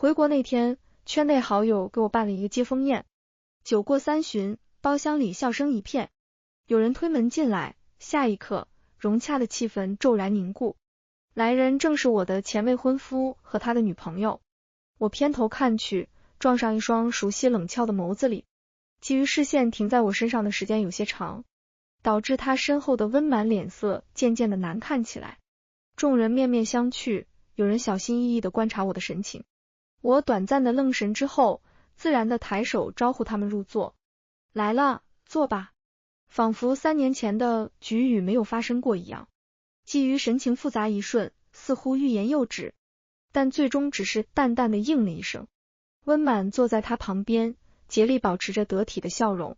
回国那天，圈内好友给我办了一个接风宴，酒过三巡，包厢里笑声一片。有人推门进来，下一刻，融洽的气氛骤然凝固。来人正是我的前未婚夫和他的女朋友。我偏头看去，撞上一双熟悉冷峭的眸子里，基于视线停在我身上的时间有些长，导致他身后的温满脸色渐渐的难看起来。众人面面相觑，有人小心翼翼地观察我的神情。我短暂的愣神之后，自然的抬手招呼他们入座。来了，坐吧。仿佛3年前的局语没有发生过一样。基于神情复杂一瞬，似乎欲言又止，但最终只是淡淡的应了一声。温满坐在他旁边，竭力保持着得体的笑容，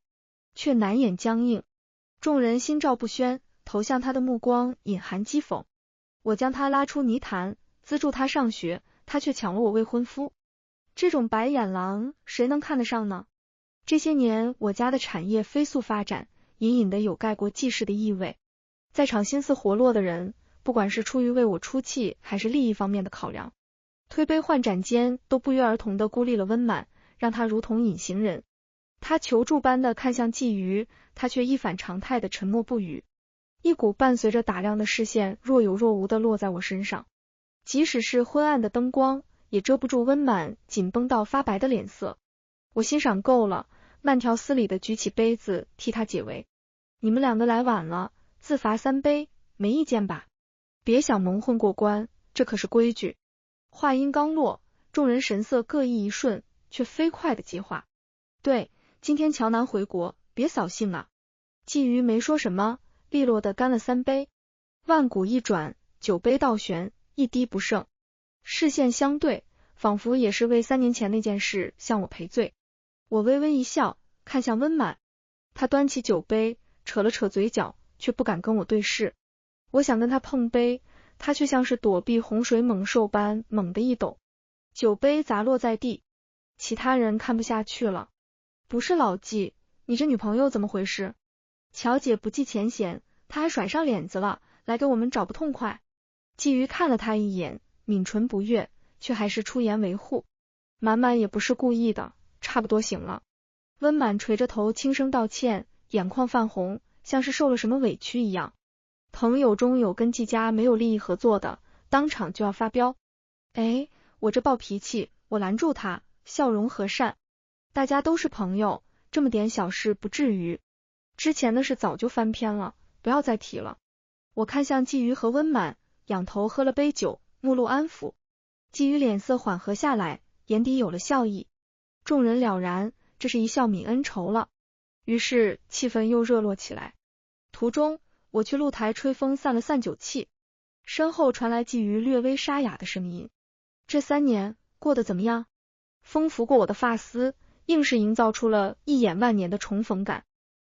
却难掩僵硬。众人心照不宣，投向他的目光隐含讥讽。我将他拉出泥潭，资助他上学，他却抢了我未婚夫。这种白眼狼，谁能看得上呢？这些年我家的产业飞速发展，隐隐的有盖过济世的意味。在场心思活络的人，不管是出于为我出气，还是利益方面的考量，推杯换盏间都不约而同的孤立了温满，让他如同隐形人。他求助般的看向鲫鱼，他却一反常态的沉默不语。一股伴随着打量的视线若有若无的落在我身上，即使是昏暗的灯光，也遮不住温满紧绷到发白的脸色。我欣赏够了，慢条斯理的举起杯子替他解围。你们两个来晚了，自罚3杯，没意见吧？别想蒙混过关，这可是规矩。话音刚落，众人神色各异一瞬，却飞快的接话。对，今天乔南回国，别扫兴啊。鲫鱼没说什么，利落的干了3杯。万古一转，酒杯倒悬，一滴不剩。视线相对，仿佛也是为3年前那件事向我赔罪。我微微一笑，看向温满，他端起酒杯，扯了扯嘴角，却不敢跟我对视。我想跟他碰杯，他却像是躲避洪水猛兽般猛地一抖，酒杯砸落在地。其他人看不下去了。不是老纪，你这女朋友怎么回事？乔姐不计前嫌，她还甩上脸子了，来给我们找不痛快。鲫鱼看了他一眼，抿唇不悦，却还是出言维护。满满也不是故意的，差不多行了。温满垂着头轻声道歉，眼眶泛红，像是受了什么委屈一样。朋友中有跟季家没有利益合作的，当场就要发飙。我这暴脾气，我拦住他，笑容和善。大家都是朋友，这么点小事不至于。之前的事早就翻篇了，不要再提了。我看向鲫鱼和温满，仰头喝了杯酒，目露安抚。鲫鱼脸色缓和下来，眼底有了笑意。众人了然，这是一笑泯恩仇了。于是气氛又热络起来。途中，我去露台吹风散了散酒气，身后传来鲫鱼略微沙哑的声音。这3年过得怎么样？风拂过我的发丝，硬是营造出了一眼万年的重逢感。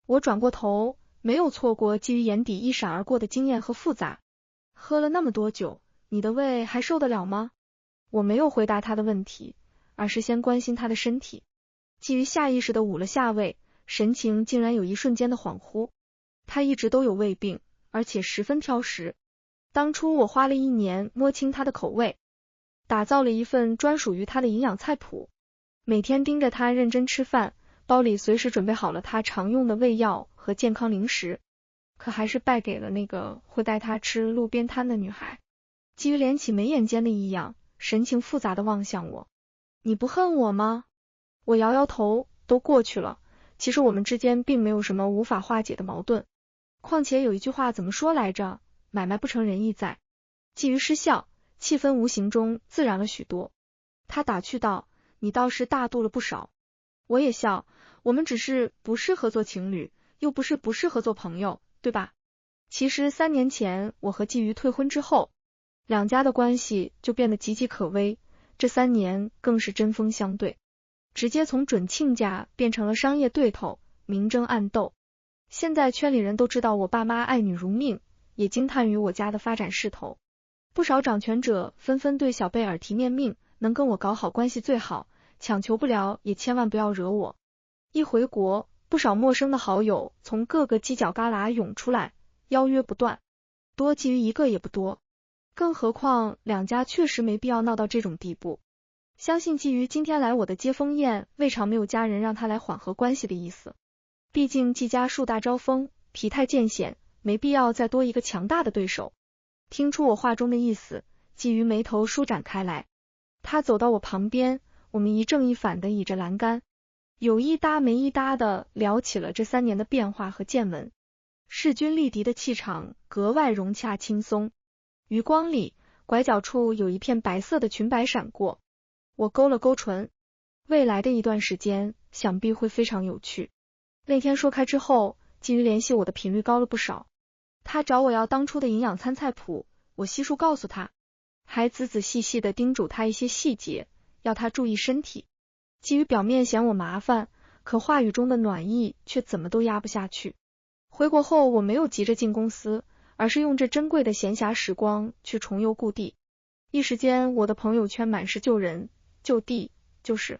我转过头，没有错过鲫鱼眼底一闪而过的惊艳和复杂。喝了那么多酒，你的胃还受得了吗？我没有回答他的问题，而是先关心他的身体。鲫鱼下意识地捂了下胃，神情竟然有一瞬间的恍惚。他一直都有胃病，而且十分挑食。当初我花了1年摸清他的口味，打造了一份专属于他的营养菜谱，每天盯着他认真吃饭，包里随时准备好了他常用的胃药和健康零食。可还是败给了那个会带他吃路边摊的女孩。鲫鱼连起眉眼间的异样，神情复杂的望向我。你不恨我吗？我摇摇头，都过去了。其实我们之间并没有什么无法化解的矛盾。况且有一句话怎么说来着？买卖不成仁义在。鲫鱼失笑，气氛无形中自然了许多。他打趣道，你倒是大度了不少。我也笑，我们只是不适合做情侣，又不是不适合做朋友，对吧？其实3年前我和鲫鱼退婚之后，两家的关系就变得岌岌可危，这3年更是针锋相对，直接从准亲家变成了商业对头，明争暗斗。现在圈里人都知道我爸妈爱女如命，也惊叹于我家的发展势头。不少掌权者纷纷对小辈耳提面命，能跟我搞好关系最好，强求不了也千万不要惹我。一回国，不少陌生的好友从各个犄角旮旯涌出来，邀约不断，多鲫鱼一个也不多。更何况两家确实没必要闹到这种地步。相信基于今天来我的接风宴，未尝没有家人让他来缓和关系的意思。毕竟季家树大招风，体态渐显，没必要再多一个强大的对手。听出我话中的意思，基于眉头舒展开来。他走到我旁边，我们一正一反的倚着栏杆，有一搭没一搭的聊起了这3年的变化和见闻。势均力敌的气场格外融洽轻松。余光里，拐角处有一片白色的裙摆闪过，我勾了勾唇，未来的一段时间想必会非常有趣。那天说开之后，基于联系我的频率高了不少。他找我要当初的营养餐菜谱，我悉数告诉他，还仔仔细细的叮嘱他一些细节，要他注意身体。基于表面嫌我麻烦，可话语中的暖意却怎么都压不下去。回国后我没有急着进公司，而是用这珍贵的闲暇时光去重游故地。一时间我的朋友圈满是旧人、旧地、旧事。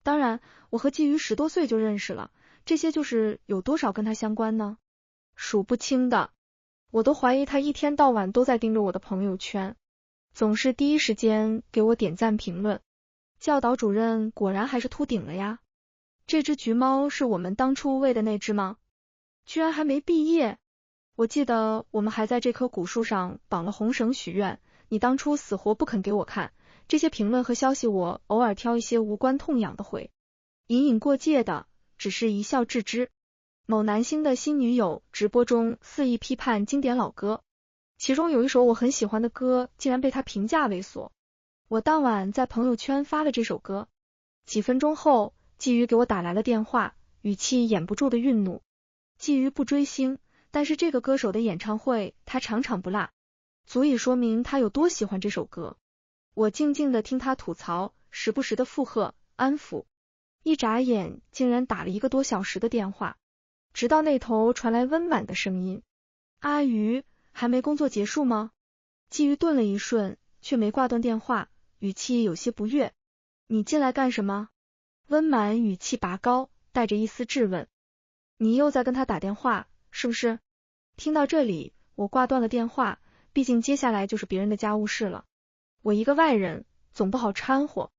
当然，我和基于10多岁就认识了，这些就是有多少跟他相关呢？数不清的。我都怀疑他一天到晚都在盯着我的朋友圈，总是第一时间给我点赞评论。教导主任果然还是秃顶了呀。这只橘猫是我们当初喂的那只吗？居然还没毕业。我记得我们还在这棵古树上绑了红绳许愿，你当初死活不肯给我看，这些评论和消息我偶尔挑一些无关痛痒的回，隐隐过界的，只是一笑置之。某男星的新女友直播中肆意批判经典老歌，其中有一首我很喜欢的歌竟然被他评价猥琐。我当晚在朋友圈发了这首歌，几分钟后基于给我打来了电话，语气掩不住的愠怒。基于不追星，但是这个歌手的演唱会他场场不落，足以说明他有多喜欢这首歌。我静静的听他吐槽，时不时的附和安抚，一眨眼竟然打了1个多小时的电话，直到那头传来温婉的声音，阿鱼，还没工作结束吗？基于顿了一瞬，却没挂断电话，语气有些不悦，你进来干什么？温满语气拔高，带着一丝质问，你又在跟他打电话是不是？听到这里，我挂断了电话，毕竟接下来就是别人的家务事了，我一个外人总不好掺和。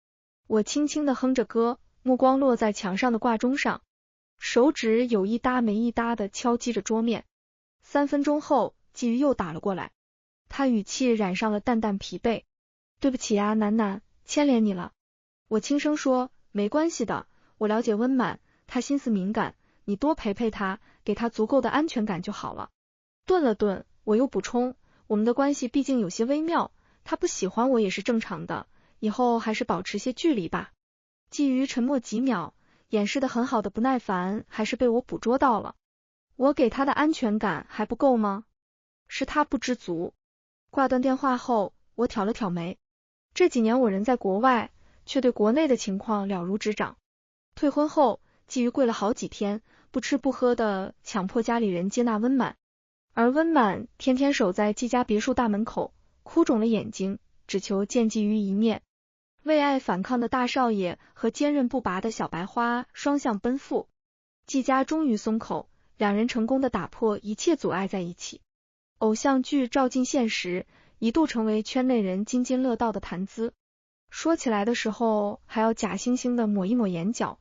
我轻轻的哼着歌，目光落在墙上的挂钟上，手指有一搭没一搭的敲击着桌面。3分钟后，基于又打了过来，他语气染上了淡淡疲惫，对不起啊，楠楠，牵连你了。我轻声说，没关系的，我了解温满，他心思敏感，你多陪陪他，给他足够的安全感就好了。顿了顿，我又补充，我们的关系毕竟有些微妙，他不喜欢我也是正常的，以后还是保持些距离吧。基于沉默几秒，掩饰的很好的不耐烦还是被我捕捉到了。我给他的安全感还不够吗？是他不知足。挂断电话后，我挑了挑眉。这几年我人在国外，却对国内的情况了如指掌。退婚后，基于跪了好几天，不吃不喝的强迫家里人接纳温满，而温满天天守在季家别墅大门口，哭肿了眼睛，只求见基于一面。为爱反抗的大少爷和坚韧不拔的小白花双向奔赴，季家终于松口，两人成功的打破一切阻碍在一起。偶像剧照进现实，一度成为圈内人津津乐道的谈资。说起来的时候还要假惺惺的抹一抹眼角，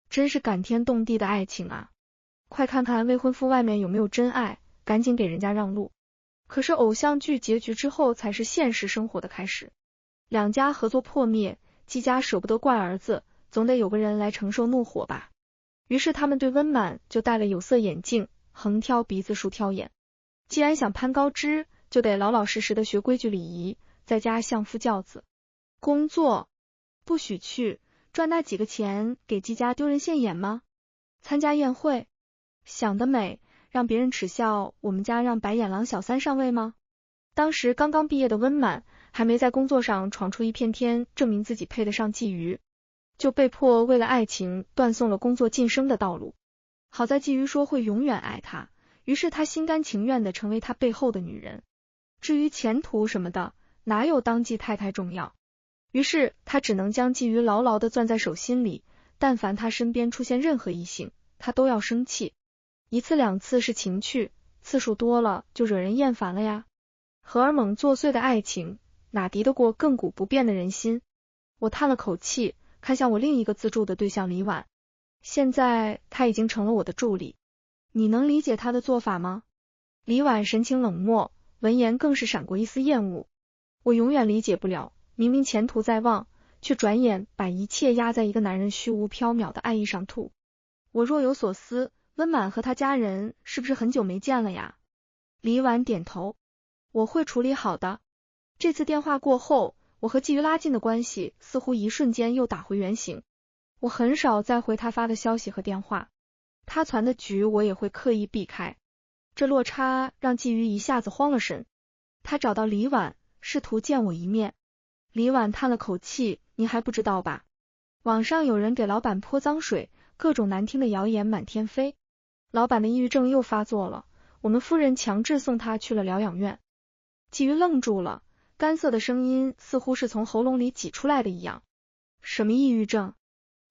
真是感天动地的爱情啊！快看看未婚夫外面有没有真爱，赶紧给人家让路。可是偶像剧结局之后才是现实生活的开始，两家合作破灭，季家舍不得怪儿子，总得有个人来承受怒火吧。于是他们对温满就戴了有色眼镜，横挑鼻子竖挑眼。既然想攀高枝，就得老老实实的学规矩礼仪，在家相夫教子。工作不许去，赚那几个钱给季家丢人现眼吗？参加宴会，想得美，让别人耻笑我们家让白眼狼小三上位吗？当时刚刚毕业的温满还没在工作上闯出一片天，证明自己配得上季瑜，就被迫为了爱情断送了工作晋升的道路。好在季瑜说会永远爱他，于是他心甘情愿的成为他背后的女人。至于前途什么的，哪有当季太太重要？于是他只能将季瑜牢牢的攥在手心里，但凡他身边出现任何异性，他都要生气。1次2次是情趣，次数多了就惹人厌烦了呀。荷尔蒙作祟的爱情，哪敌得过亘古不变的人心？我叹了口气，看向我另一个自助的对象李婉。现在他已经成了我的助理，你能理解他的做法吗？李婉神情冷漠，闻言更是闪过一丝厌恶。我永远理解不了，明明前途在望，却转眼把一切压在一个男人虚无缥缈的爱意上吐。我若有所思，温满和他家人是不是很久没见了呀？李婉点头，我会处理好的。这次电话过后，我和季瑜拉近的关系似乎一瞬间又打回原形。我很少再回他发的消息和电话，他传的局我也会刻意避开。这落差让季瑜一下子慌了神，他找到李婉，试图见我一面。李婉叹了口气，你还不知道吧？网上有人给老板泼脏水，各种难听的谣言满天飞。老板的抑郁症又发作了，我们夫人强制送他去了疗养院。季瑜愣住了，干涩的声音似乎是从喉咙里挤出来的一样。什么抑郁症？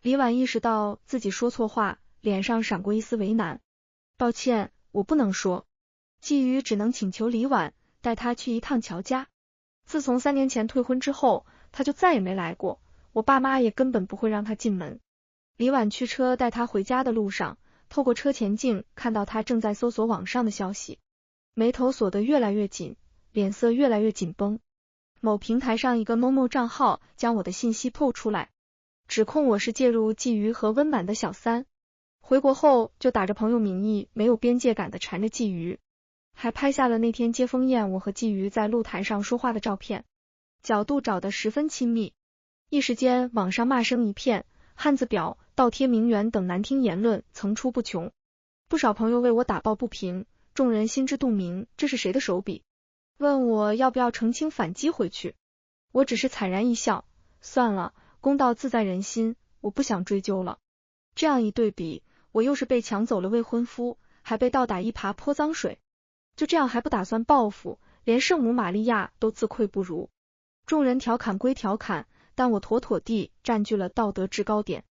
李婉意识到自己说错话，脸上闪过一丝为难。抱歉，我不能说。季瑜只能请求李婉带他去一趟乔家。自从3年前退婚之后，他就再也没来过，我爸妈也根本不会让他进门。李婉驱车带他回家的路上，透过车前镜看到他正在搜索网上的消息，眉头锁得越来越紧，脸色越来越紧绷。某平台上一个某某账号将我的信息PO出来，指控我是介入季瑜和温满的小三。回国后就打着朋友名义没有边界感的缠着季瑜，还拍下了那天接风宴我和季瑜在露台上说话的照片，角度找得十分亲密。一时间网上骂声一片，汉字表、倒贴名媛等难听言论层出不穷，不少朋友为我打抱不平，众人心知肚明这是谁的手笔，问我要不要澄清反击回去。我只是惨然一笑，算了，公道自在人心，我不想追究了。这样一对比，我又是被抢走了未婚夫，还被倒打一耙泼脏水，就这样还不打算报复，连圣母玛利亚都自愧不如。众人调侃归调侃，但我妥妥地占据了道德制高点。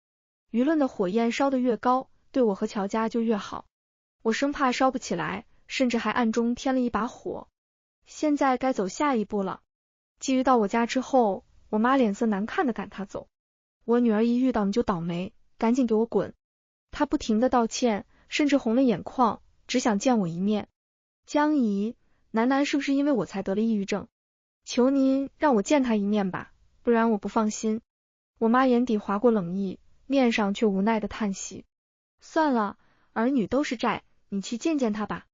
舆论的火焰烧得越高，对我和乔家就越好。我生怕烧不起来，甚至还暗中添了一把火。现在该走下一步了。季瑜到我家之后，我妈脸色难看的赶他走。我女儿一遇到你就倒霉，赶紧给我滚。她不停的道歉，甚至红了眼眶，只想见我一面。江姨，楠是不是因为我才得了抑郁症？求您让我见她一面吧，不然我不放心。我妈眼底划过冷意，面上却无奈的叹息。算了，儿女都是债，你去见见她吧。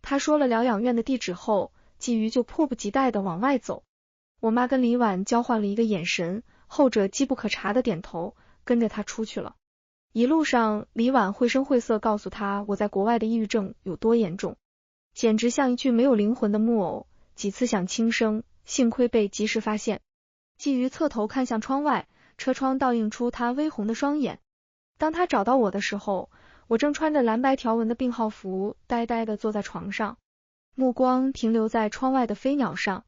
她说了疗养院的地址后，季瑜就迫不及待的往外走。我妈跟李婉交换了一个眼神，后者机不可察的点头，跟着她出去了。一路上，李婉绘声绘色告诉她我在国外的抑郁症有多严重，简直像一具没有灵魂的木偶，几次想轻生，幸亏被及时发现。季瑜侧头看向窗外，车窗倒映出他微红的双眼。当他找到我的时候，我正穿着蓝白条纹的病号服，呆呆地坐在床上，目光停留在窗外的飞鸟上。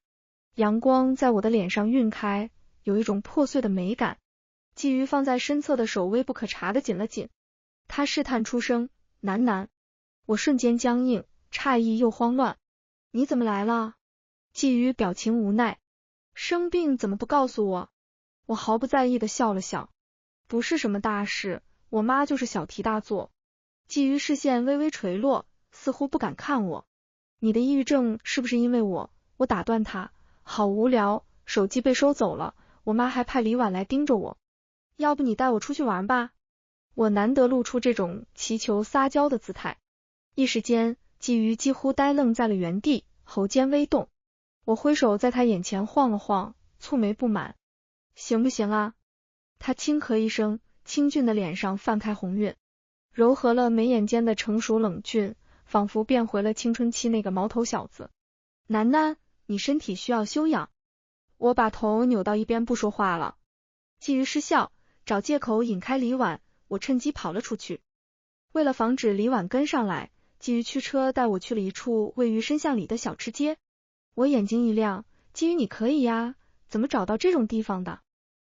阳光在我的脸上晕开，有一种破碎的美感。季瑜放在身侧的手微不可察的紧了紧，他试探出声，楠。我瞬间僵硬，诧异又慌乱。你怎么来了？季瑜表情无奈，生病怎么不告诉我？我毫不在意的笑了笑，不是什么大事，我妈就是小题大做。季瑜视线微微垂落，似乎不敢看我。你的抑郁症是不是因为我？我打断他，好无聊，手机被收走了，我妈还派李婉来盯着我。要不你带我出去玩吧？我难得露出这种祈求撒娇的姿态。一时间，季瑜几乎呆愣在了原地，喉间微动。我挥手在他眼前晃了晃，蹙眉不满。行不行啊？他轻咳一声，清俊的脸上泛开红晕，柔和了眉眼间的成熟冷峻，仿佛变回了青春期那个毛头小子。楠，你身体需要休养。我把头扭到一边不说话了。季瑜失笑，找借口引开李婉，我趁机跑了出去。为了防止李婉跟上来，季瑜驱车带我去了一处位于深巷里的小吃街。我眼睛一亮，季瑜你可以呀，怎么找到这种地方的？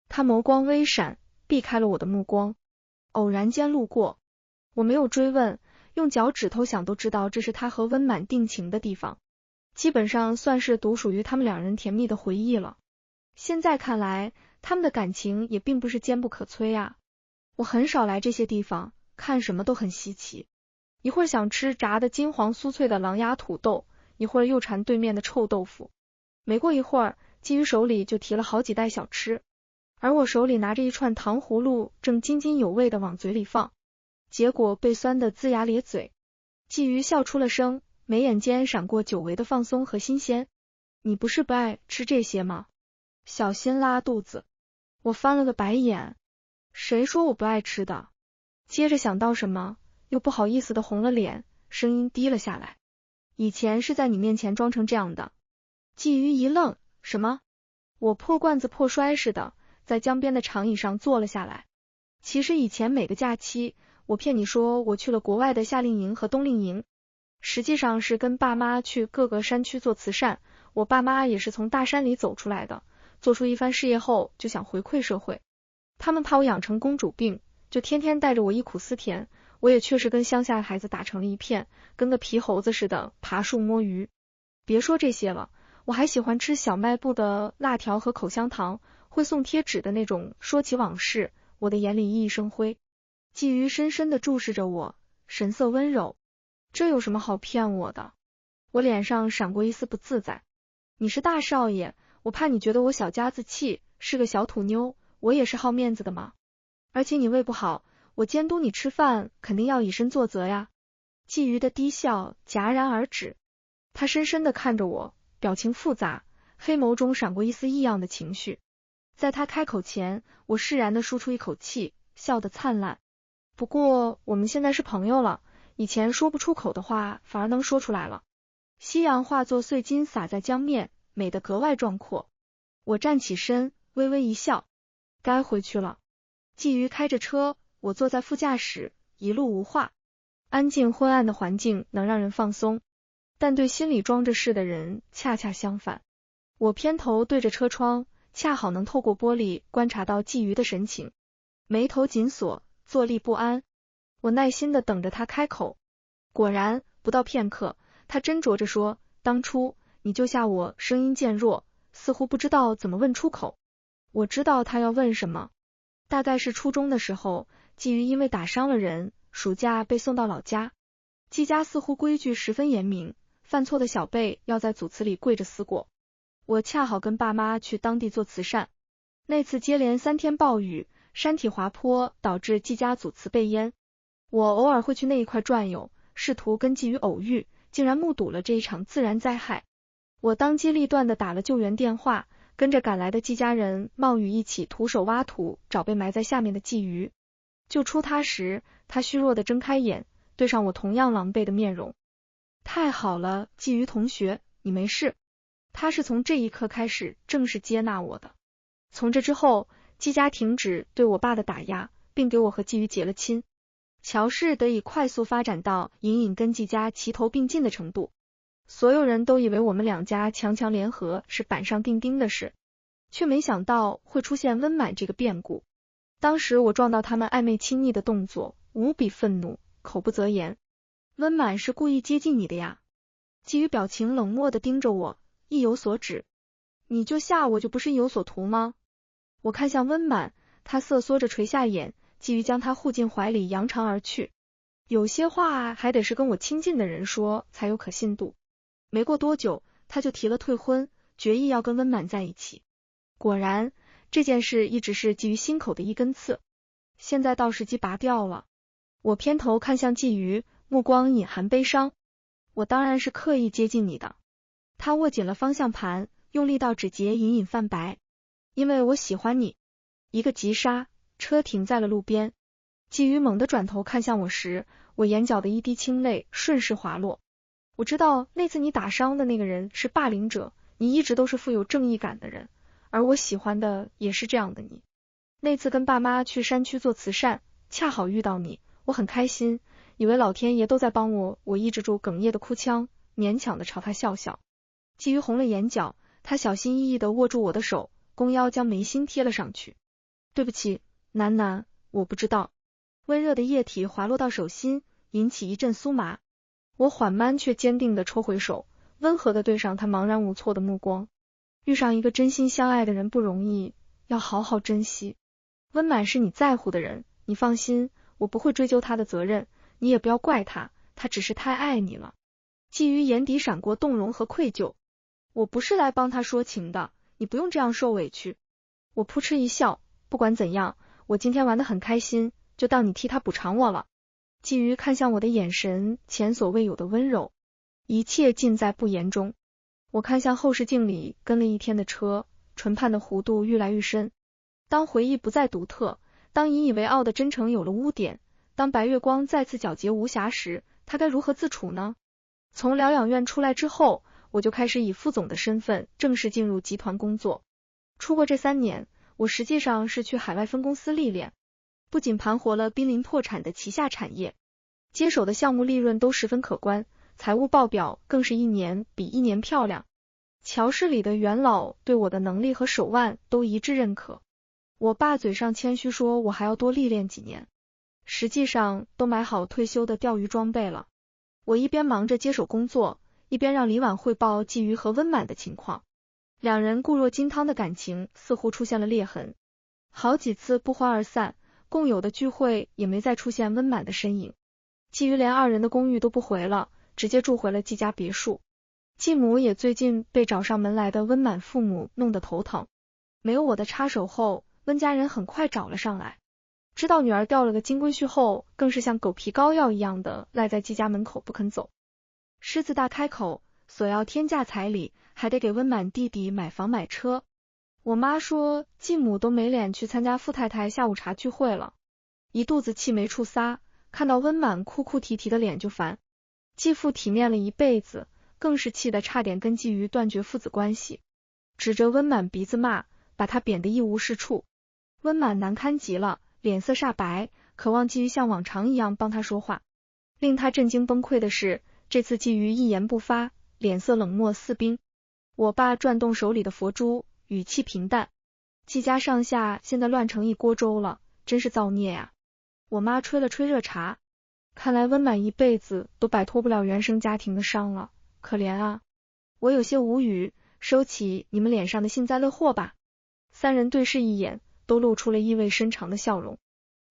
他眸光微闪，避开了我的目光。偶然间路过，我没有追问，用脚趾头想都知道这是他和温满定情的地方，基本上算是独属于他们两人甜蜜的回忆了。现在看来，他们的感情也并不是坚不可摧啊。我很少来这些地方，看什么都很稀奇，一会儿想吃炸的金黄酥脆的狼牙土豆，一会儿又馋对面的臭豆腐。没过一会儿，鲫鱼手里就提了好几袋小吃，而我手里拿着一串糖葫芦，正津津有味的往嘴里放，结果被酸得龇牙咧嘴。鲫鱼笑出了声，眉眼间闪过久违的放松和新鲜。你不是不爱吃这些吗？小心拉肚子。我翻了个白眼，谁说我不爱吃的？接着想到什么，又不好意思的红了脸，声音低了下来。以前是在你面前装成这样的。鲫鱼一愣，什么？我破罐子破摔似的，在江边的长椅上坐了下来。其实以前每个假期，我骗你说我去了国外的夏令营和冬令营，实际上是跟爸妈去各个山区做慈善。我爸妈也是从大山里走出来的，做出一番事业后就想回馈社会。他们怕我养成公主病，就天天带着我忆苦思甜。我也确实跟乡下孩子打成了一片，跟个皮猴子似的爬树摸鱼。别说这些了，我还喜欢吃小卖部的辣条和口香糖，会送贴纸的那种。说起往事，我的眼里熠熠生辉。鲫鱼深深地注视着我，神色温柔。这有什么好骗我的？我脸上闪过一丝不自在。你是大少爷，我怕你觉得我小家子气，是个小土妞，我也是好面子的嘛。而且你胃不好，我监督你吃饭，肯定要以身作则呀。鲫鱼的低笑戛然而止，他深深地看着我，表情复杂，黑眸中闪过一丝异样的情绪。在他开口前，我释然地舒出一口气，笑得灿烂。不过我们现在是朋友了，以前说不出口的话反而能说出来了。夕阳化作碎金洒在江面，美得格外壮阔。我站起身，微微一笑，该回去了。鲫鱼开着车，我坐在副驾驶，一路无话。安静昏暗的环境能让人放松，但对心里装着事的人恰恰相反。我偏头对着车窗，恰好能透过玻璃观察到鲫鱼的神情，眉头紧锁，坐立不安。我耐心地等着他开口。果然，不到片刻，他斟酌着说，当初你救下我，声音渐弱，似乎不知道怎么问出口。我知道他要问什么，大概是初中的时候，鲫鱼因为打伤了人，暑假被送到老家。季家似乎规矩十分严明，犯错的小辈要在祖祠里跪着思过。我恰好跟爸妈去当地做慈善，那次接连3天暴雨，山体滑坡导致季家祖祠被淹。我偶尔会去那一块转悠，试图跟鲫鱼偶遇，竟然目睹了这一场自然灾害。我当机立断地打了救援电话，跟着赶来的季家人冒雨一起徒手挖土，找被埋在下面的鲫鱼。救出他时，他虚弱地睁开眼，对上我同样狼狈的面容。太好了，鲫鱼同学，你没事。他是从这一刻开始正式接纳我的。从这之后，季家停止对我爸的打压，并给我和鲫鱼结了亲。乔氏得以快速发展到隐隐跟季家齐头并进的程度。所有人都以为我们两家强强联合是板上钉钉的事，却没想到会出现温满这个变故。当时我撞到他们暧昧亲昵的动作，无比愤怒，口不择言。温满是故意接近你的呀。鲫鱼表情冷漠地盯着我，意有所指。你就吓我就不是意有所图吗？我看向温满，他瑟缩着垂下眼，鲫鱼将他护进怀里，扬长而去。有些话还得是跟我亲近的人说才有可信度。没过多久，他就提了退婚，决意要跟温满在一起。果然，这件事一直是鲫鱼心口的一根刺，现在到时机拔掉了。我偏头看向鲫鱼，目光隐含悲伤。我当然是刻意接近你的。他握紧了方向盘，用力到指节隐隐泛白。因为我喜欢你。一个急刹，车停在了路边。鲫鱼猛地转头看向我时，我眼角的一滴清泪顺势滑落。我知道那次你打伤的那个人是霸凌者，你一直都是富有正义感的人，而我喜欢的也是这样的你。那次跟爸妈去山区做慈善，恰好遇到你，我很开心，以为老天爷都在帮我。我抑制住哽咽的哭腔，勉强的朝他笑笑。鲫鱼红了眼角，他小心翼翼的握住我的手，弓腰将眉心贴了上去。对不起，楠楠，我不知道。温热的液体滑落到手心，引起一阵酥麻。我缓慢却坚定地抽回手，温和地对上他茫然无措的目光。遇上一个真心相爱的人不容易，要好好珍惜。温满是你在乎的人，你放心，我不会追究他的责任，你也不要怪他，他只是太爱你了。季瑜眼底闪过动容和愧疚，我不是来帮他说情的，你不用这样受委屈。我扑哧一笑，不管怎样，我今天玩得很开心，就当你替他补偿我了。季瑜看向我的眼神前所未有的温柔，一切尽在不言中。我看向后视镜里跟了一天的车，唇畔的弧度愈来愈深。当回忆不再独特，当引以为傲的真诚有了污点，当白月光再次皎洁无瑕时，他该如何自处呢？从疗养院出来之后，我就开始以副总的身份正式进入集团工作。出国这3年，我实际上是去海外分公司历练，不仅盘活了濒临破产的旗下产业，接手的项目利润都十分可观，财务报表更是一年比一年漂亮。乔氏里的元老对我的能力和手腕都一致认可。我爸嘴上谦虚说我还要多历练几年，实际上都买好退休的钓鱼装备了。我一边忙着接手工作，一边让李婉汇报季瑜和温满的情况。两人固若金汤的感情似乎出现了裂痕，好几次不欢而散，共有的聚会也没再出现温满的身影。季瑜连2人的公寓都不回了，直接住回了季家别墅。继母也最近被找上门来的温满父母弄得头疼，没有我的插手后，温家人很快找了上来。知道女儿掉了个金龟婿后，更是像狗皮膏药一样的赖在季家门口不肯走。狮子大开口，索要天价彩礼，还得给温满弟弟买房买车。我妈说继母都没脸去参加富太太下午茶聚会了，一肚子气没处撒，看到温满哭哭啼啼的脸就烦。继父体面了一辈子，更是气得差点跟季瑜断绝父子关系，指着温满鼻子骂，把他贬得一无是处。温满难堪极了，脸色煞白，渴望季瑜像往常一样帮他说话。令他震惊崩溃的是，这次季瑜一言不发，脸色冷漠似冰。我爸转动手里的佛珠，语气平淡，季家上下现在乱成一锅粥了，真是造孽呀。我妈吹了吹热茶，看来温满一辈子都摆脱不了原生家庭的伤了，可怜啊。我有些无语，收起你们脸上的幸灾乐祸吧。3人对视一眼，都露出了意味深长的笑容。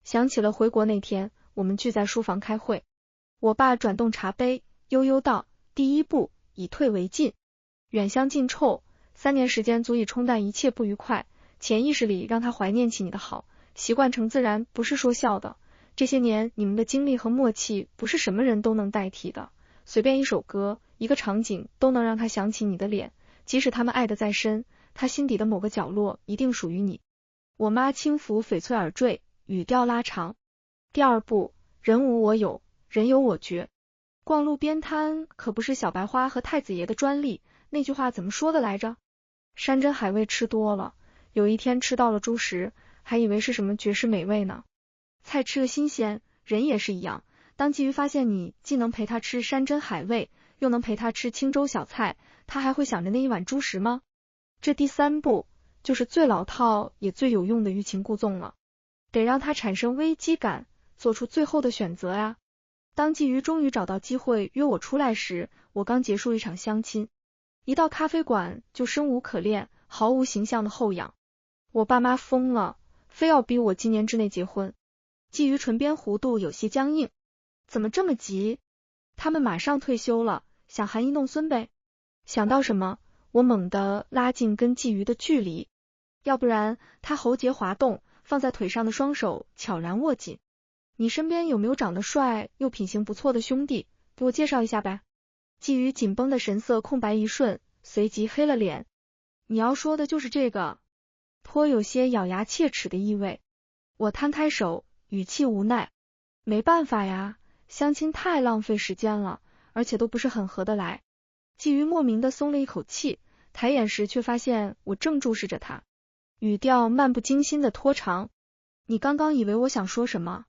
想起了回国那天，我们聚在书房开会，我爸转动茶杯，悠悠道：第一步，以退为进。远香近臭，3年时间足以冲淡一切不愉快，潜意识里让他怀念起你的好，习惯成自然，不是说笑的。这些年你们的经历和默契不是什么人都能代替的，随便一首歌，一个场景都能让他想起你的脸，即使他们爱得再深，他心底的某个角落一定属于你。我妈轻抚翡翠耳坠，语调拉长。第2步，人无我有，人有我绝。逛路边摊可不是小白花和太子爷的专利，那句话怎么说的来着？山珍海味吃多了，有一天吃到了猪食，还以为是什么绝世美味呢。菜吃个新鲜，人也是一样，当季瑜发现你既能陪他吃山珍海味，又能陪他吃清粥小菜，他还会想着那一碗猪食吗？这第3步就是最老套也最有用的欲擒故纵了，得让他产生危机感，做出最后的选择呀。当季瑜终于找到机会约我出来时，我刚结束一场相亲，一到咖啡馆就生无可恋，毫无形象的后仰。我爸妈疯了，非要逼我今年之内结婚。季瑜唇边弧度有些僵硬，怎么这么急？他们马上退休了，想含饴弄孙呗。想到什么，我猛地拉近跟季瑜的距离，要不然他喉结滑动，放在腿上的双手悄然握紧。你身边有没有长得帅又品行不错的兄弟，给我介绍一下呗。季瑜紧绷的神色空白一瞬，随即黑了脸。你要说的就是这个？颇有些咬牙切齿的意味。我摊开手，语气无奈。没办法呀，相亲太浪费时间了，而且都不是很合得来。季瑜莫名的松了一口气，抬眼时却发现我正注视着他，语调漫不经心的拖长。你刚刚以为我想说什么？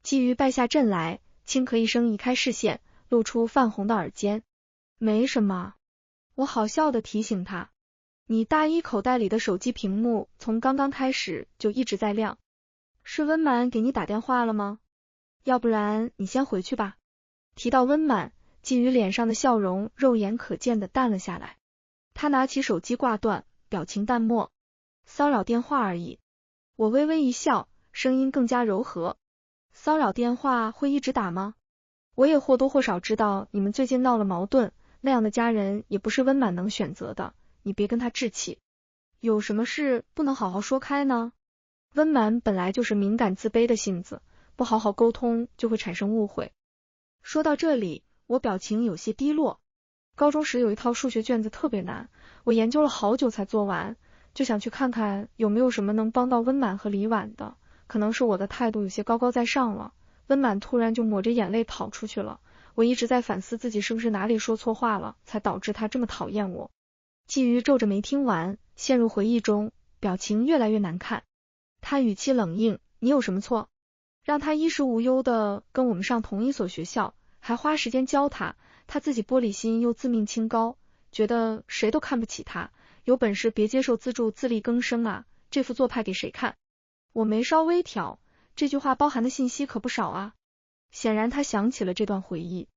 季瑜败下阵来，轻咳一声移开视线，露出泛红的耳尖。没什么。我好笑的提醒他。你大衣口袋里的手机屏幕从刚刚开始就一直在亮，是温满给你打电话了吗？要不然你先回去吧。提到温满，季瑜脸上的笑容肉眼可见的淡了下来。他拿起手机挂断，表情淡漠。骚扰电话而已。我微微一笑，声音更加柔和。骚扰电话会一直打吗？我也或多或少知道你们最近闹了矛盾，那样的家人也不是温满能选择的，你别跟他置气。有什么事不能好好说开呢？温满本来就是敏感自卑的性子，不好好沟通就会产生误会。说到这里，我表情有些低落。高中时有一套数学卷子特别难，我研究了好久才做完，就想去看看有没有什么能帮到温满和李婉的。可能是我的态度有些高高在上了，温满突然就抹着眼泪跑出去了。我一直在反思自己是不是哪里说错话了，才导致他这么讨厌我。季瑜皱着眉听完，陷入回忆中，表情越来越难看。他语气冷硬，你有什么错？让他衣食无忧的跟我们上同一所学校，还花时间教他，他自己玻璃心又自命清高，觉得谁都看不起他，有本事别接受资助自力更生啊，这副做派给谁看？我眉梢微挑，这句话包含的信息可不少啊。显然他想起了这段回忆。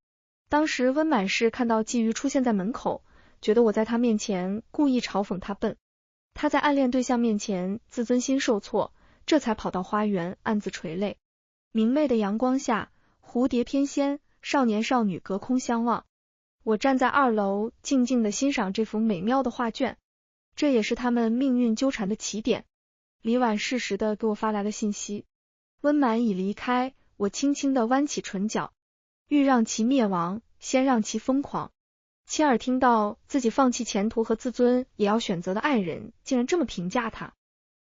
当时温满是看到季瑜出现在门口，觉得我在他面前故意嘲讽他笨，他在暗恋对象面前自尊心受挫，这才跑到花园暗自垂泪。明媚的阳光下，蝴蝶翩跹，少年少女隔空相望。我站在2楼，静静地欣赏这幅美妙的画卷，这也是他们命运纠缠的起点。李婉适时地给我发来了信息，温满已离开。我轻轻地弯起唇角，欲让其灭亡，先让其疯狂。亲耳听到自己放弃前途和自尊也要选择的爱人竟然这么评价他，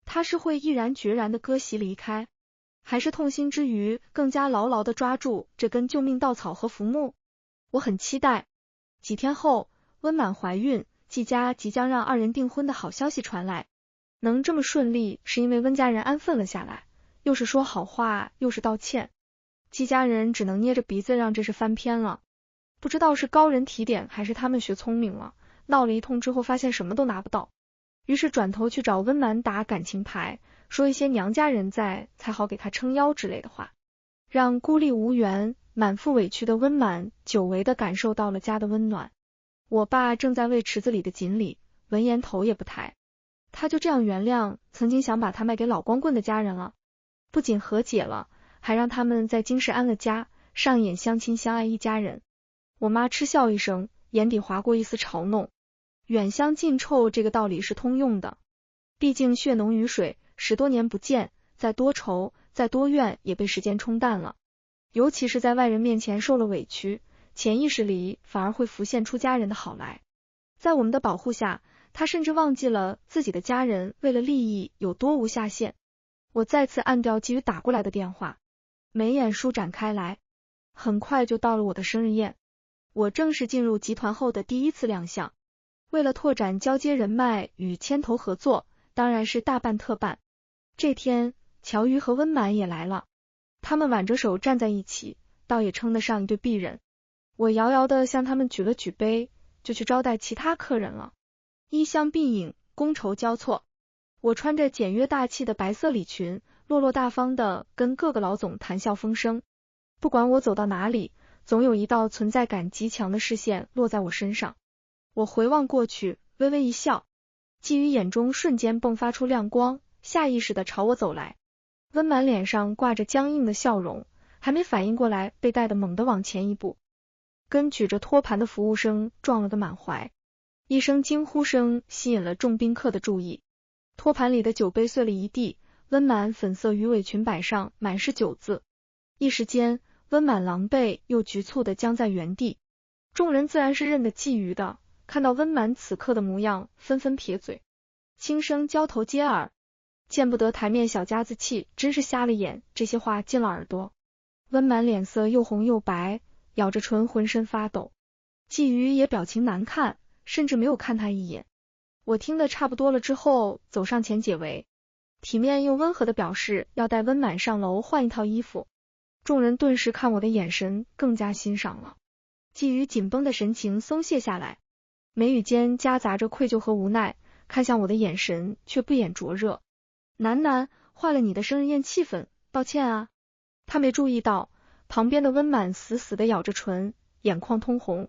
他是会毅然决然地割席离开，还是痛心之余更加牢牢地抓住这根救命稻草和浮木？我很期待。几天后，温满怀孕，季家即将让2人订婚的好消息传来。能这么顺利是因为温家人安分了下来，又是说好话又是道歉，季家人只能捏着鼻子让这事翻篇了。不知道是高人提点还是他们学聪明了，闹了一通之后发现什么都拿不到，于是转头去找温满打感情牌，说一些娘家人在才好给他撑腰之类的话，让孤立无援满腹委屈的温满久违地感受到了家的温暖。我爸正在喂池子里的锦鲤，闻言头也不抬，他就这样原谅曾经想把他卖给老光棍的家人了，不仅和解了，还让他们在京市安了家，上演相亲相爱一家人。我妈嗤笑一声，眼底划过一丝嘲弄。远香近臭这个道理是通用的，毕竟血浓于水，10多年不见，再多愁再多怨也被时间冲淡了。尤其是在外人面前受了委屈，潜意识里反而会浮现出家人的好来。在我们的保护下，他甚至忘记了自己的家人为了利益有多无下限。我再次按掉基于打过来的电话，眉眼舒展开来。很快就到了我的生日宴，我正式进入集团后的第一次亮相。为了拓展交接人脉与牵头合作，当然是大办特办。这天，乔瑜和温满也来了，他们挽着手站在一起，倒也称得上一对璧人。我遥遥地向他们举了举杯，就去招待其他客人了。衣香鬓影，觥筹交错。我穿着简约大气的白色礼裙，落落大方地跟各个老总谈笑风生。不管我走到哪里，总有一道存在感极强的视线落在我身上。我回望过去，微微一笑，季瑜眼中瞬间迸发出亮光，下意识地朝我走来。温满脸上挂着僵硬的笑容，还没反应过来，被带得猛地往前一步，跟举着托盘的服务生撞了个满怀。一声惊呼声吸引了众宾客的注意，托盘里的酒杯碎了一地，温满粉色鱼尾裙摆上满是酒渍。一时间，温满狼狈又局促地僵在原地。众人自然是认得季瑜的，看到温满此刻的模样，纷纷撇嘴，轻声交头接耳，见不得台面小家子气，真是瞎了眼，这些话进了耳朵。温满脸色又红又白，咬着唇浑身发抖。季瑜也表情难看，甚至没有看他一眼。我听得差不多了之后，走上前解围，体面又温和的表示要带温满上楼换一套衣服。众人顿时看我的眼神更加欣赏了。季瑜紧绷的神情松懈下来，眉宇间夹杂着愧疚和无奈，看向我的眼神却不掩灼热。楠楠，坏了你的生日宴气氛，抱歉啊。他没注意到旁边的温满死死地咬着唇，眼眶通红。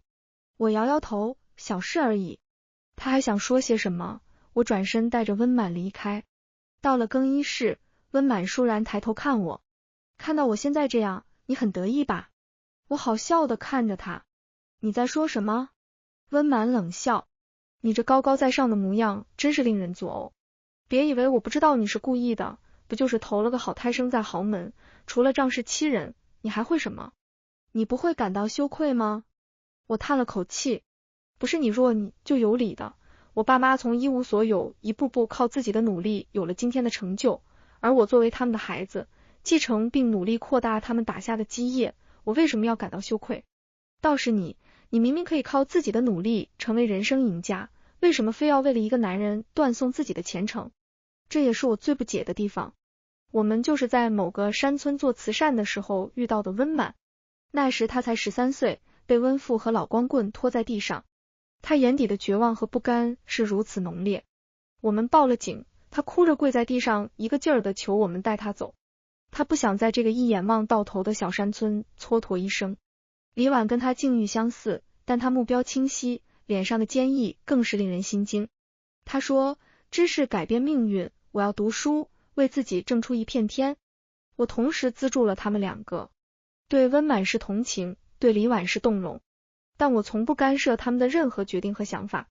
我摇摇头，小事而已。他还想说些什么，我转身带着温满离开。到了更衣室，温满倏然抬头看我，看到我现在这样，你很得意吧？我好笑地看着他，你在说什么？温满冷笑，你这高高在上的模样真是令人作呕。别以为我不知道你是故意的，不就是投了个好胎生在豪门，除了仗势欺人，你还会什么？你不会感到羞愧吗？我叹了口气，不是你弱你就有理的，我爸妈从一无所有，一步步靠自己的努力有了今天的成就，而我作为他们的孩子，继承并努力扩大他们打下的基业，我为什么要感到羞愧？倒是你明明可以靠自己的努力成为人生赢家，为什么非要为了一个男人断送自己的前程？这也是我最不解的地方。我们就是在某个山村做慈善的时候遇到的温满，那时他才13岁，被温父和老光棍拖在地上，他眼底的绝望和不甘是如此浓烈。我们报了警，他哭着跪在地上，一个劲儿的求我们带他走。他不想在这个一眼望到头的小山村蹉跎一生。李婉跟他境遇相似，但他目标清晰，脸上的坚毅更是令人心惊。他说，知识改变命运，我要读书，为自己挣出一片天。我同时资助了他们两个，对温满是同情，对李婉是动容，但我从不干涉他们的任何决定和想法。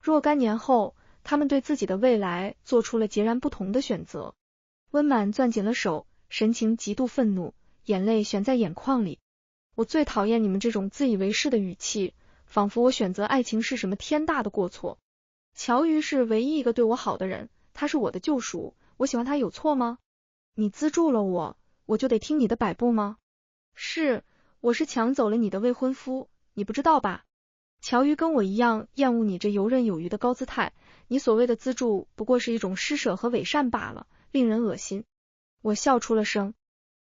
若干年后，他们对自己的未来做出了截然不同的选择。温满攥紧了手，神情极度愤怒，眼泪悬在眼眶里。我最讨厌你们这种自以为是的语气，仿佛我选择爱情是什么天大的过错。乔瑜是唯一一个对我好的人，他是我的救赎，我喜欢他有错吗？你资助了我，我就得听你的摆布吗？是，我是抢走了你的未婚夫，你不知道吧？乔瑜跟我一样厌恶你这游刃有余的高姿态，你所谓的资助不过是一种施舍和伪善罢了，令人恶心。我笑出了声，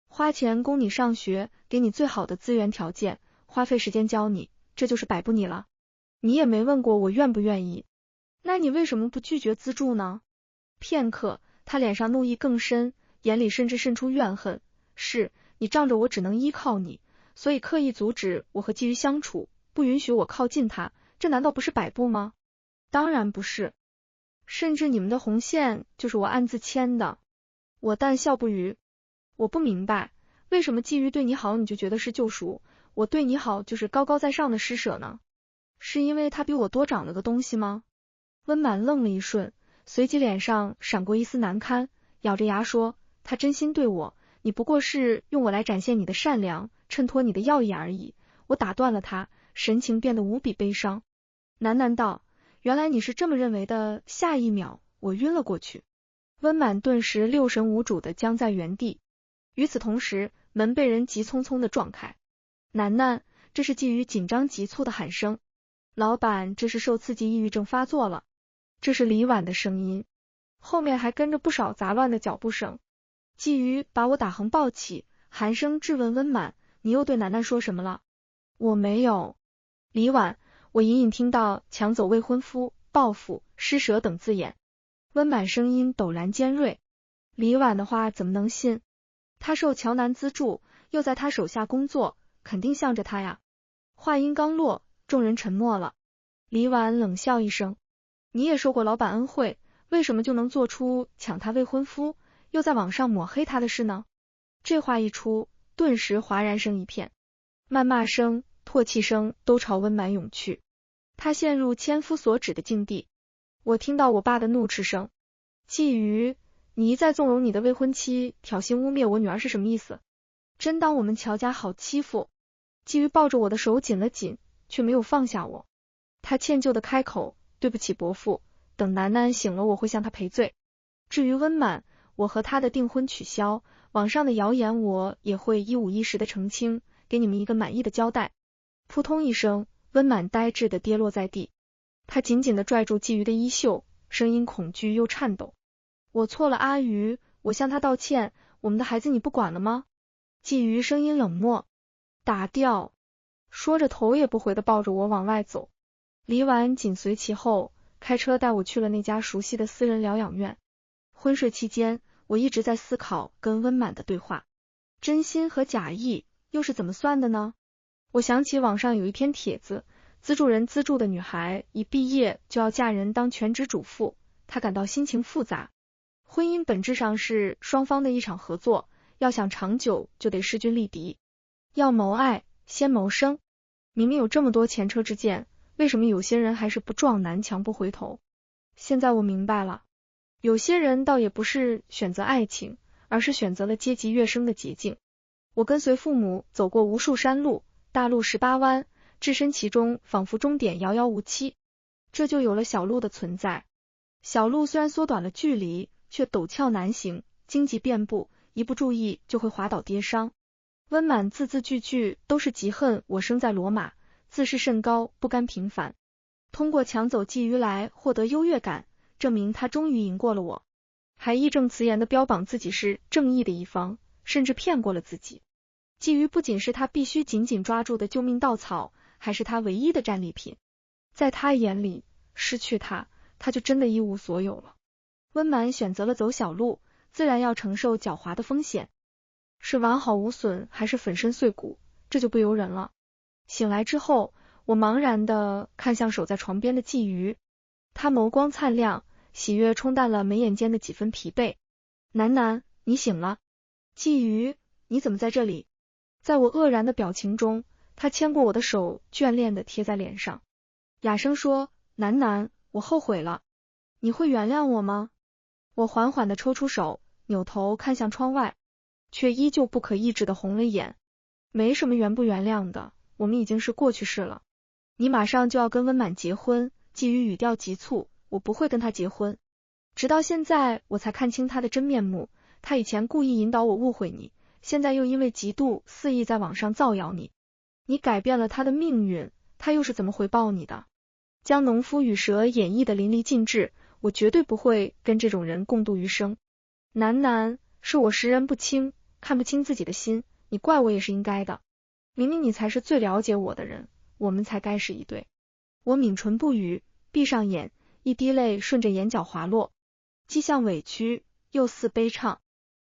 花钱供你上学，给你最好的资源条件，花费时间教你，这就是摆布你了。你也没问过我愿不愿意，那你为什么不拒绝资助呢？片刻，他脸上怒意更深，眼里甚至渗出怨恨。是你仗着我只能依靠你，所以刻意阻止我和季瑜相处，不允许我靠近他，这难道不是摆布吗？当然不是，甚至你们的红线就是我暗自牵的。我淡笑不语。我不明白，为什么季瑜对你好你就觉得是救赎，我对你好就是高高在上的施舍呢？是因为他比我多长了个东西吗？温满愣了一瞬，随即脸上闪过一丝难堪，咬着牙说，他真心对我，你不过是用我来展现你的善良，衬托你的耀眼而已。我打断了他，神情变得无比悲伤，喃喃道，原来你是这么认为的。下一秒，我晕了过去。温满顿时六神无主的僵在原地。与此同时，门被人急匆匆的撞开。楠楠，这是季瑜紧张急促的喊声。老板，这是受刺激抑郁症发作了。这是李婉的声音，后面还跟着不少杂乱的脚步声。季瑜把我打横抱起，寒声质问温满，你又对楠楠说什么了？我没有。李婉，我隐隐听到抢走未婚夫、报复、施舍等字眼。温满声音陡然尖锐，李婉的话怎么能信？他受乔南资助，又在他手下工作，肯定向着他呀。话音刚落，众人沉默了。李婉冷笑一声，你也受过老板恩惠，为什么就能做出抢他未婚夫，又在网上抹黑他的事呢？这话一出，顿时哗然声一片，谩骂声、唾弃声都朝温满涌去，他陷入千夫所指的境地。我听到我爸的怒斥声，季瑜，你一再纵容你的未婚妻挑衅污蔑我女儿是什么意思？真当我们乔家好欺负？季瑜抱着我的手紧了紧，却没有放下我。他歉疚的开口，对不起伯父，等楠楠醒了我会向他赔罪。至于温满，我和他的订婚取消，网上的谣言我也会一五一十的澄清，给你们一个满意的交代。扑通一声，温满呆滞的跌落在地，他紧紧的拽住季瑜的衣袖，声音恐惧又颤抖。我错了，阿瑜，我向他道歉，我们的孩子你不管了吗？季瑜声音冷漠，打掉，说着头也不回的抱着我往外走。李婉紧随其后，开车带我去了那家熟悉的私人疗养院。昏睡期间，我一直在思考跟温满的对话，真心和假意又是怎么算的呢？我想起网上有一篇帖子，资助人资助的女孩一毕业就要嫁人当全职主妇，她感到心情复杂。婚姻本质上是双方的一场合作，要想长久就得势均力敌。要谋爱，先谋生。明明有这么多前车之鉴，为什么有些人还是不撞南墙不回头？现在我明白了，有些人倒也不是选择爱情，而是选择了阶级跃升的捷径。我跟随父母走过无数山路，大路18弯，置身其中，仿佛终点遥遥无期。这就有了小路的存在。小路虽然缩短了距离，却陡峭难行，荆棘遍布，一不注意就会滑倒跌伤。温满字字句句都是嫉恨我生在罗马，自视甚高，不甘平凡。通过抢走觊觎来获得优越感，证明他终于赢过了我，还义正辞严地标榜自己是正义的一方，甚至骗过了自己。觊觎不仅是他必须紧紧抓住的救命稻草，还是他唯一的战利品。在他眼里，失去他，他就真的一无所有了。温满选择了走小路，自然要承受狡猾的风险。是完好无损，还是粉身碎骨，这就不由人了。醒来之后，我茫然地看向守在床边的鲫鱼，他眸光灿亮，喜悦冲淡了眉眼间的几分疲惫。楠楠，你醒了。鲫鱼，你怎么在这里？在我愕然的表情中，他牵过我的手，眷恋地贴在脸上，哑声说，楠楠，我后悔了，你会原谅我吗？我缓缓地抽出手，扭头看向窗外，却依旧不可抑制地红了眼。没什么原不原谅的，我们已经是过去式了。你马上就要跟温满结婚。鲫鱼语调急促，我不会跟他结婚。直到现在我才看清他的真面目，他以前故意引导我误会你，现在又因为嫉妒肆意在网上造谣你。你改变了他的命运，他又是怎么回报你的？将农夫与蛇演绎的淋漓尽致，我绝对不会跟这种人共度余生。楠楠，是我识人不清，看不清自己的心，你怪我也是应该的。明明你才是最了解我的人，我们才该是一对。我抿唇不语，闭上眼，一滴泪顺着眼角滑落，既像委屈，又似悲怆。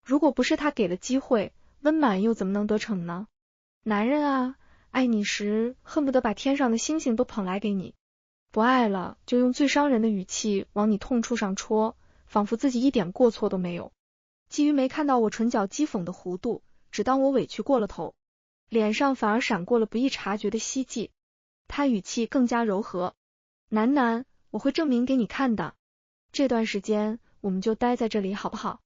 如果不是他给了机会，温满又怎么能得逞呢？男人啊，爱你时恨不得把天上的星星都捧来给你，不爱了就用最伤人的语气往你痛处上戳，仿佛自己一点过错都没有。鲫鱼没看到我唇角讥讽的弧度，只当我委屈过了头，脸上反而闪过了不易察觉的希冀。他语气更加柔和，楠楠，我会证明给你看的。这段时间我们就待在这里好不好？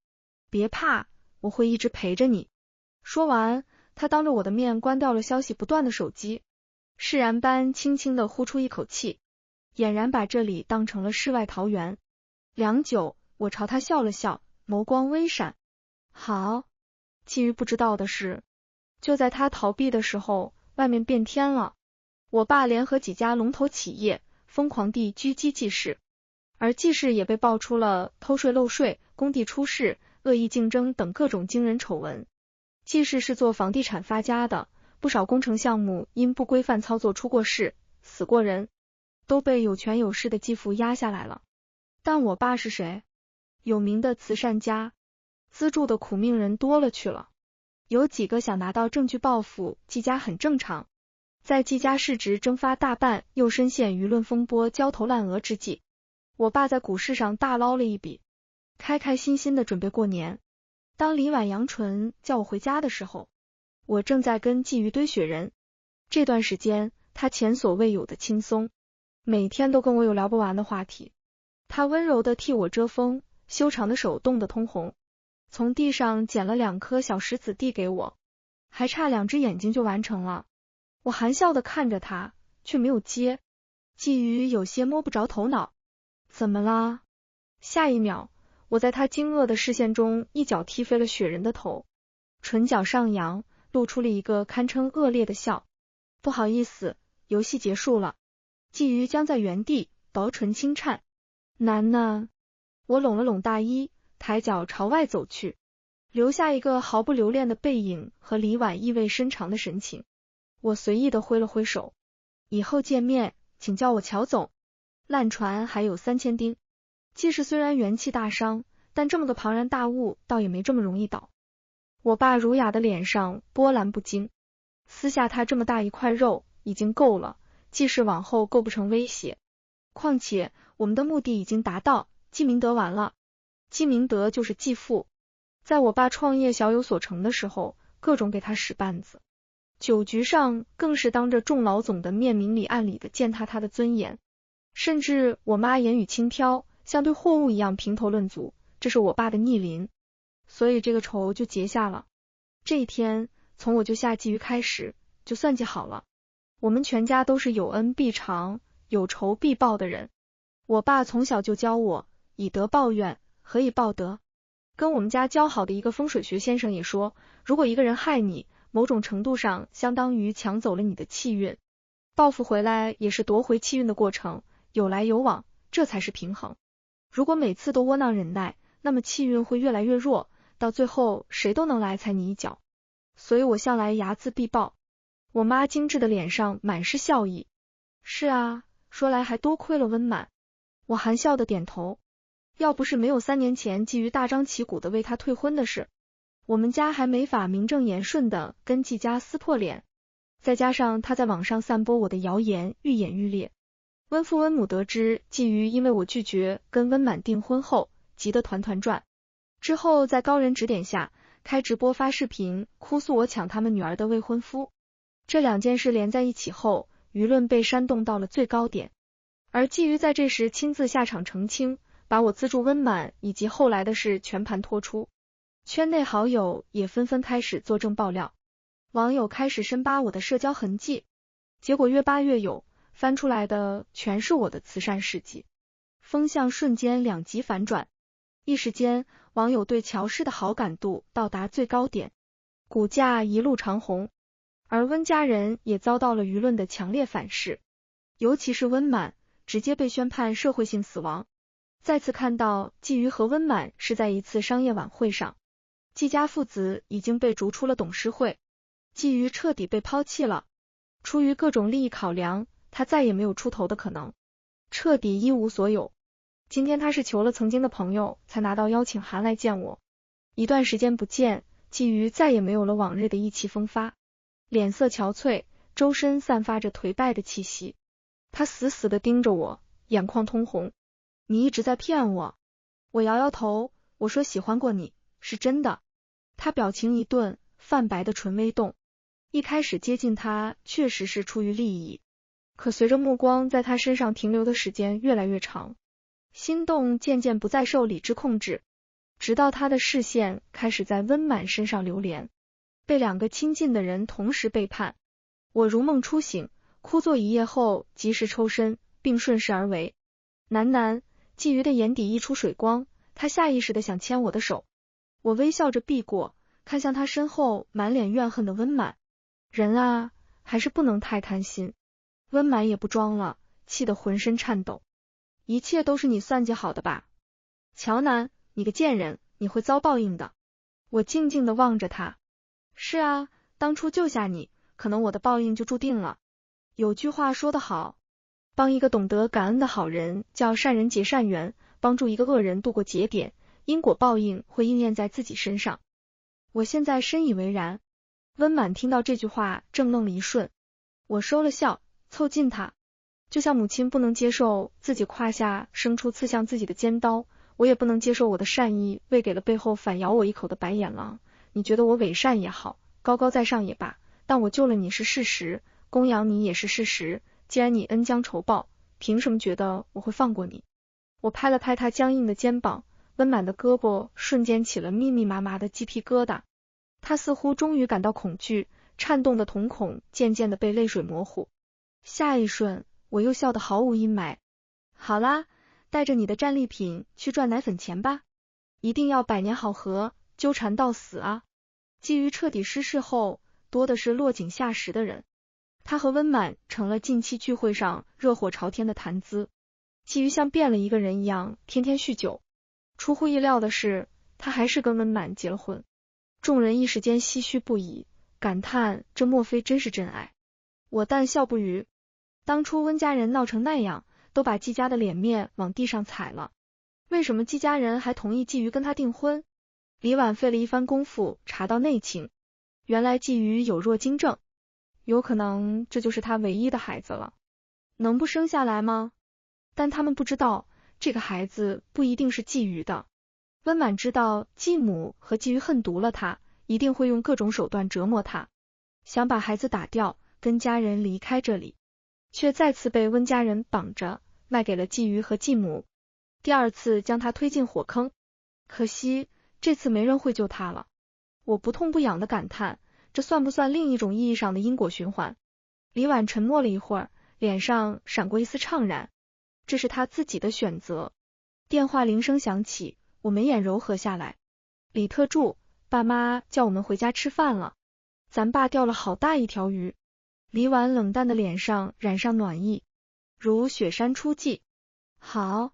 别怕，我会一直陪着你。说完，他当着我的面关掉了消息不断的手机，释然般轻轻地呼出一口气，俨然把这里当成了世外桃源。良久，我朝他笑了笑，眸光微闪。好。鲫鱼不知道的是，就在他逃避的时候，外面变天了。我爸联合几家龙头企业，疯狂地狙击季氏，而季氏也被爆出了偷税漏税、工地出事、恶意竞争等各种惊人丑闻。季氏是做房地产发家的，不少工程项目因不规范操作出过事，死过人，都被有权有势的继父压下来了。但我爸是谁？有名的慈善家，资助的苦命人多了去了，有几个想拿到证据报复季家很正常。在季家市值蒸发大半，又深陷舆论风波焦头烂额之际，我爸在股市上大捞了一笔，开开心心的准备过年。当李婉杨纯叫我回家的时候，我正在跟鲫鱼堆雪人。这段时间他前所未有的轻松，每天都跟我有聊不完的话题。他温柔的替我遮风，修长的手冻得通红，从地上捡了2颗小石子递给我，还差2只眼睛就完成了。我含笑的看着他，却没有接。鲫鱼有些摸不着头脑，怎么啦？下一秒，我在他惊愕的视线中一脚踢飞了雪人的头，唇角上扬，露出了一个堪称恶劣的笑。不好意思，游戏结束了。鲫鱼僵在原地，薄唇轻颤。楠楠，我拢了拢大衣，抬脚朝外走去，留下一个毫不留恋的背影和李婉意味深长的神情。我随意的挥了挥手，以后见面请叫我乔总。烂船还有3000钉。季氏虽然元气大伤，但这么个庞然大物倒也没这么容易倒。我爸儒雅的脸上波澜不惊，撕下他这么大一块肉已经够了，季氏往后构不成威胁。况且我们的目的已经达到，既明得完了。季明德就是继父，在我爸创业小有所成的时候，各种给他使绊子，酒局上更是当着众老总的面明里暗里的践踏他的尊严，甚至我妈言语轻佻，像对货物一样评头论足，这是我爸的逆鳞，所以这个仇就结下了。这一天，从我就下鲫鱼开始，就算计好了。我们全家都是有恩必偿，有仇必报的人。我爸从小就教我，以德报怨，何以报德？跟我们家交好的一个风水学先生也说，如果一个人害你，某种程度上相当于抢走了你的气运，报复回来也是夺回气运的过程，有来有往，这才是平衡。如果每次都窝囊忍耐，那么气运会越来越弱，到最后谁都能来踩你一脚。所以我向来睚眦必报。我妈精致的脸上满是笑意。是啊，说来还多亏了温满。我含笑的点头。要不是没有3年前基于大张旗鼓的为他退婚的事，我们家还没法名正言顺的跟季家撕破脸。再加上他在网上散播我的谣言，愈演愈烈。温父温母得知季于因为我拒绝跟温满订婚后，急得团团转。之后在高人指点下，开直播发视频，哭诉我抢他们女儿的未婚夫。这2件事连在一起后，舆论被煽动到了最高点。而季于在这时亲自下场澄清，把我资助温满以及后来的事全盘托出。圈内好友也纷纷开始作证爆料，网友开始深扒我的社交痕迹，结果越扒越有，翻出来的全是我的慈善事迹，风向瞬间2极反转。一时间，网友对乔氏的好感度到达最高点，股价一路长红。而温家人也遭到了舆论的强烈反噬，尤其是温满，直接被宣判社会性死亡。再次看到季于和温满是在一次商业晚会上，季家父子已经被逐出了董事会，季于彻底被抛弃了。出于各种利益考量，他再也没有出头的可能，彻底一无所有。今天他是求了曾经的朋友才拿到邀请函来见我。一段时间不见，季于再也没有了往日的意气风发，脸色憔悴，周身散发着颓败的气息。他死死地盯着我，眼眶通红。你一直在骗我。我摇摇头，我说喜欢过你，是真的。他表情一顿，泛白的唇微动。一开始接近他确实是出于利益，可随着目光在他身上停留的时间越来越长，心动渐渐不再受理智控制，直到他的视线开始在温满身上流连。被2个亲近的人同时背叛，我如梦初醒，枯坐一夜后及时抽身，并顺势而为。喃，季于的眼底溢出水光，他下意识的想牵我的手，我微笑着避过，看向他身后满脸怨恨的温满。人啊，还是不能太贪心。温满也不装了，气得浑身颤抖。一切都是你算计好的吧？乔南，你个贱人，你会遭报应的。我静静地望着他。是啊，当初救下你，可能我的报应就注定了。有句话说得好，帮一个懂得感恩的好人叫善人结善缘，帮助一个恶人度过节点，因果报应会应验在自己身上。我现在深以为然。温满听到这句话怔愣了一瞬，我收了笑，凑近他，就像母亲不能接受自己胯下生出刺向自己的尖刀，我也不能接受我的善意喂给了背后反咬我一口的白眼狼。你觉得我伪善也好，高高在上也罢，但我救了你是事实，供养你也是事实，既然你恩将仇报，凭什么觉得我会放过你？我拍了拍他僵硬的肩膀，温满的胳膊瞬间起了密密麻麻的鸡皮疙瘩。他似乎终于感到恐惧，颤动的瞳孔渐渐的被泪水模糊。下一瞬，我又笑得毫无阴霾。好啦，带着你的战利品去赚奶粉钱吧，一定要百年好合，纠缠到死啊！基于彻底失势后，多的是落井下石的人。他和温满成了近期聚会上热火朝天的谈资。基于像变了一个人一样，天天酗酒。出乎意料的是，他还是跟温满结了婚。众人一时间唏嘘不已，感叹这莫非真是真爱。我淡笑不语。当初温家人闹成那样，都把季家的脸面往地上踩了，为什么季家人还同意季瑜跟他订婚？李婉费了一番功夫查到内情，原来季瑜有弱精症，有可能这就是他唯一的孩子了。能不生下来吗？但他们不知道，这个孩子不一定是季瑜的。温婉知道继母和季瑜恨毒了他，一定会用各种手段折磨他，想把孩子打掉，跟家人离开这里，却再次被温家人绑着，卖给了季瑜和继母，第二次将他推进火坑。可惜这次没人会救他了。我不痛不痒的感叹，这算不算另一种意义上的因果循环？李婉沉默了一会儿，脸上闪过一丝怅然，这是他自己的选择。电话铃声响起，我眉眼柔和下来。李特助，爸妈叫我们回家吃饭了，咱爸钓了好大一条鱼。李婉冷淡的脸上染上暖意，如雪山初霁。好，